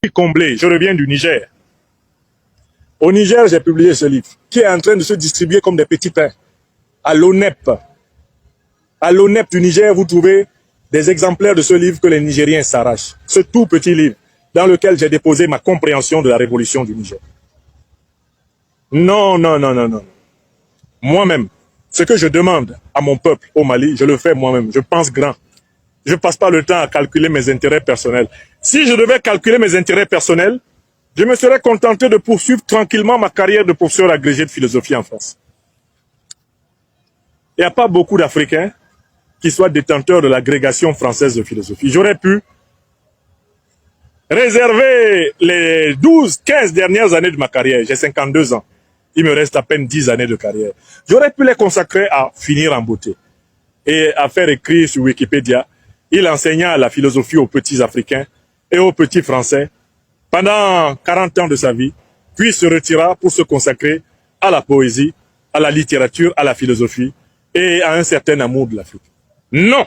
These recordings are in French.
comblé. Je reviens du Niger. Au Niger, j'ai publié ce livre qui est en train de se distribuer comme des petits pains. À l'ONEP. À l'ONEP du Niger, vous trouvez des exemplaires de ce livre que les Nigériens s'arrachent. Ce tout petit livre dans lequel j'ai déposé ma compréhension de la révolution du Niger. Non, non, non, non, non. Moi-même, ce que je demande à mon peuple au Mali, je le fais moi-même. Je pense grand. Je ne passe pas le temps à calculer mes intérêts personnels. Si je devais calculer mes intérêts personnels, je me serais contenté de poursuivre tranquillement ma carrière de professeur agrégé de philosophie en France. Il n'y a pas beaucoup d'Africains qui soient détenteurs de l'agrégation française de philosophie. J'aurais pu réserver les 12, 15 dernières années de ma carrière. J'ai 52 ans. Il me reste à peine 10 années de carrière. J'aurais pu les consacrer à finir en beauté et à faire écrire sur Wikipédia. Il enseigna la philosophie aux petits Africains et aux petits Français pendant 40 ans de sa vie, puis se retira pour se consacrer à la poésie, à la littérature, à la philosophie et à un certain amour de l'Afrique. Non,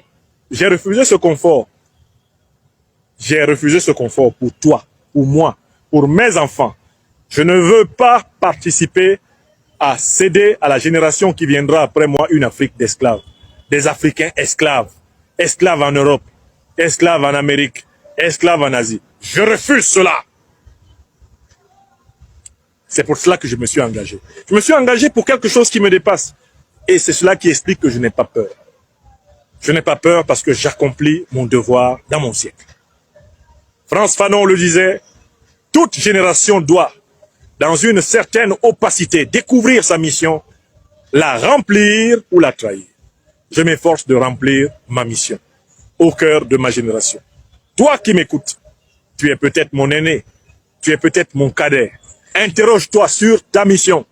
j'ai refusé ce confort. J'ai refusé ce confort pour toi, pour moi, pour mes enfants. Je ne veux pas participer à céder à la génération qui viendra après moi une Afrique d'esclaves. Des Africains esclaves. Esclaves en Europe, esclaves en Amérique, esclaves en Asie. Je refuse cela. C'est pour cela que je me suis engagé. Je me suis engagé pour quelque chose qui me dépasse. Et c'est cela qui explique que je n'ai pas peur. Je n'ai pas peur parce que j'accomplis mon devoir dans mon siècle. Frantz Fanon le disait, toute génération doit, dans une certaine opacité, découvrir sa mission, la remplir ou la trahir. Je m'efforce de remplir ma mission au cœur de ma génération. Toi qui m'écoutes, tu es peut-être mon aîné, tu es peut-être mon cadet. Interroge-toi sur ta mission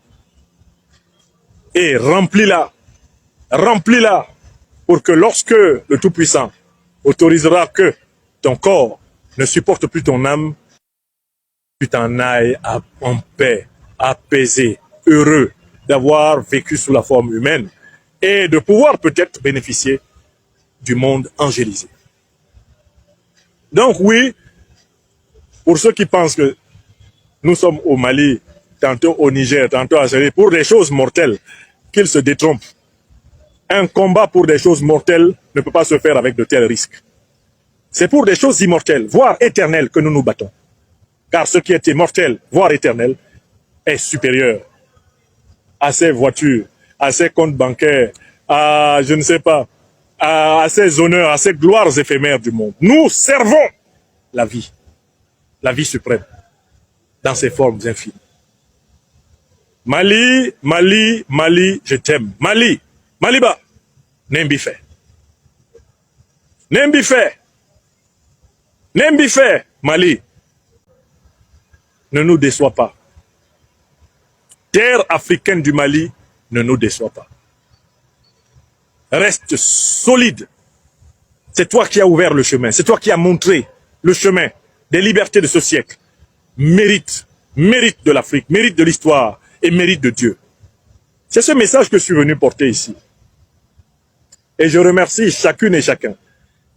et remplis-la. Remplis-la pour que lorsque le Tout-Puissant autorisera que ton corps ne supporte plus ton âme, tu t'en ailles en paix, apaisé, heureux d'avoir vécu sous la forme humaine et de pouvoir peut-être bénéficier du monde angélisé. Donc oui, pour ceux qui pensent que nous sommes au Mali, tantôt au Niger, tantôt à Algérie, pour des choses mortelles, qu'ils se détrompent. Un combat pour des choses mortelles ne peut pas se faire avec de tels risques. C'est pour des choses immortelles, voire éternelles, que nous nous battons. Car ce qui est immortel, voire éternel, est supérieur à ces voitures, à ces comptes bancaires, à, je ne sais pas, à ces honneurs, à ces gloires éphémères du monde. Nous servons la vie suprême, dans ses formes infinies. Mali, Mali, Mali, je t'aime. Mali, Maliba, Nembife. Nembife. Nembife, Mali. Ne nous déçois pas. Terre africaine du Mali, ne nous déçois pas. Reste solide. C'est toi qui as ouvert le chemin. C'est toi qui as montré le chemin des libertés de ce siècle. Mérite de l'Afrique, mérite de l'histoire et mérite de Dieu. C'est ce message que je suis venu porter ici. Et je remercie chacune et chacun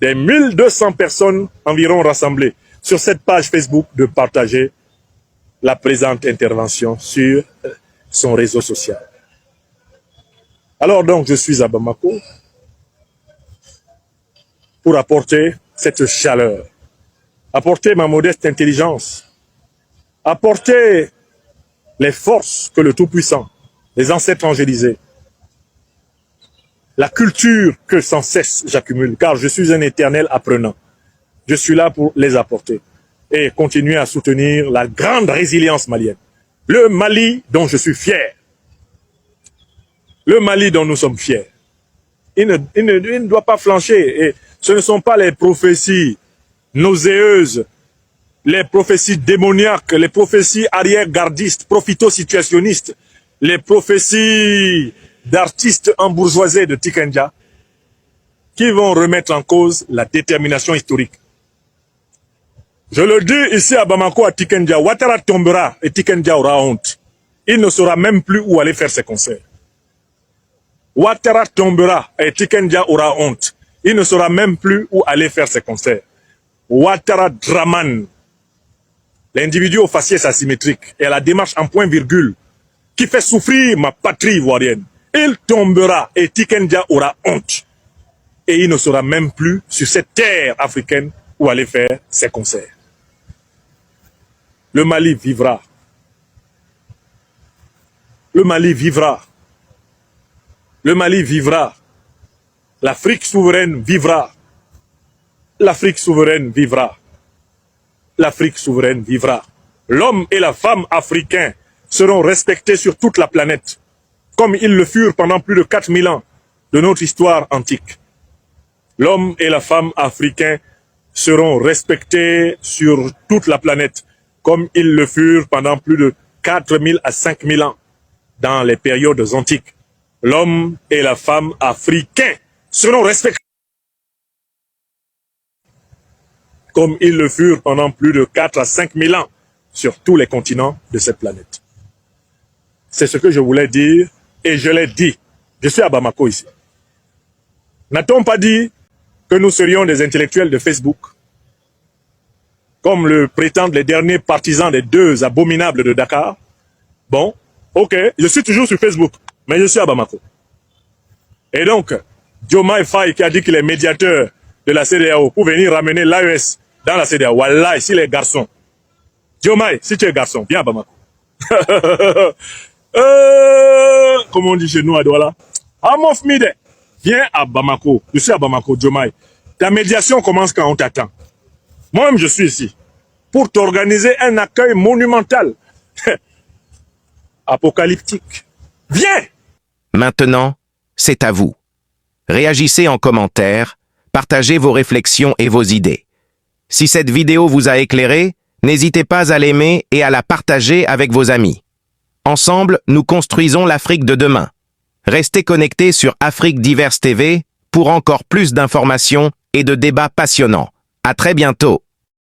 des 1200 personnes environ rassemblées sur cette page Facebook de partager la présente intervention sur son réseau social. Alors donc, je suis à Bamako pour apporter cette chaleur, apporter ma modeste intelligence, apporter les forces que le Tout-Puissant, les ancêtres angélisés, la culture que sans cesse j'accumule, car je suis un éternel apprenant. Je suis là pour les apporter et continuer à soutenir la grande résilience malienne. Le Mali dont je suis fier. Le Mali dont nous sommes fiers. Il ne doit pas flancher. Et ce ne sont pas les prophéties nauséeuses, les prophéties démoniaques, les prophéties arrière-gardistes, profito-situationnistes, les prophéties d'artistes embourgeoisés de Tikenja qui vont remettre en cause la détermination historique. Je le dis ici à Bamako, à Tikenja, Ouattara tombera et Tikenja aura honte. Il ne saura même plus où aller faire ses concerts. Ouattara tombera et Tikenja aura honte. Il ne saura même plus où aller faire ses concerts. Ouattara Draman l'individu au faciès asymétrique et à la démarche en point-virgule qui fait souffrir ma patrie ivoirienne, il tombera et Tikendia aura honte. Et il ne sera même plus sur cette terre africaine où aller faire ses concerts. Le Mali vivra. Le Mali vivra. Le Mali vivra. L'Afrique souveraine vivra. L'Afrique souveraine vivra. L'Afrique souveraine vivra. L'homme et la femme africains seront respectés sur toute la planète, comme ils le furent pendant plus de 4000 ans de notre histoire antique. L'homme et la femme africains seront respectés sur toute la planète, comme ils le furent pendant plus de 4000 à 5000 ans dans les périodes antiques. L'homme et la femme africains seront respectés comme ils le furent pendant plus de 4 à 5 000 ans sur tous les continents de cette planète. C'est ce que je voulais dire et je l'ai dit. Je suis à Bamako ici. N'a-t-on pas dit que nous serions des intellectuels de Facebook, comme le prétendent les derniers partisans des deux abominables de Dakar? Bon, ok, je suis toujours sur Facebook, mais je suis à Bamako. Et donc, Diomaye Faye qui a dit qu'il est médiateur de la CEDEAO pour venir ramener l'AES dans la CEDEAO. Wallah, ici les garçons. Diomaye, si tu es garçon, viens à Bamako. Comme on dit chez nous à Douala. Amof Mide, viens à Bamako. Je suis à Bamako, Diomaye. Ta médiation commence quand on t'attend. Moi-même, je suis ici pour t'organiser un accueil monumental. Apocalyptique. Viens! Maintenant, c'est à vous. Réagissez en commentaire, partagez vos réflexions et vos idées. Si cette vidéo vous a éclairé, n'hésitez pas à l'aimer et à la partager avec vos amis. Ensemble, nous construisons l'Afrique de demain. Restez connectés sur Afrique Diverse TV pour encore plus d'informations et de débats passionnants. À très bientôt.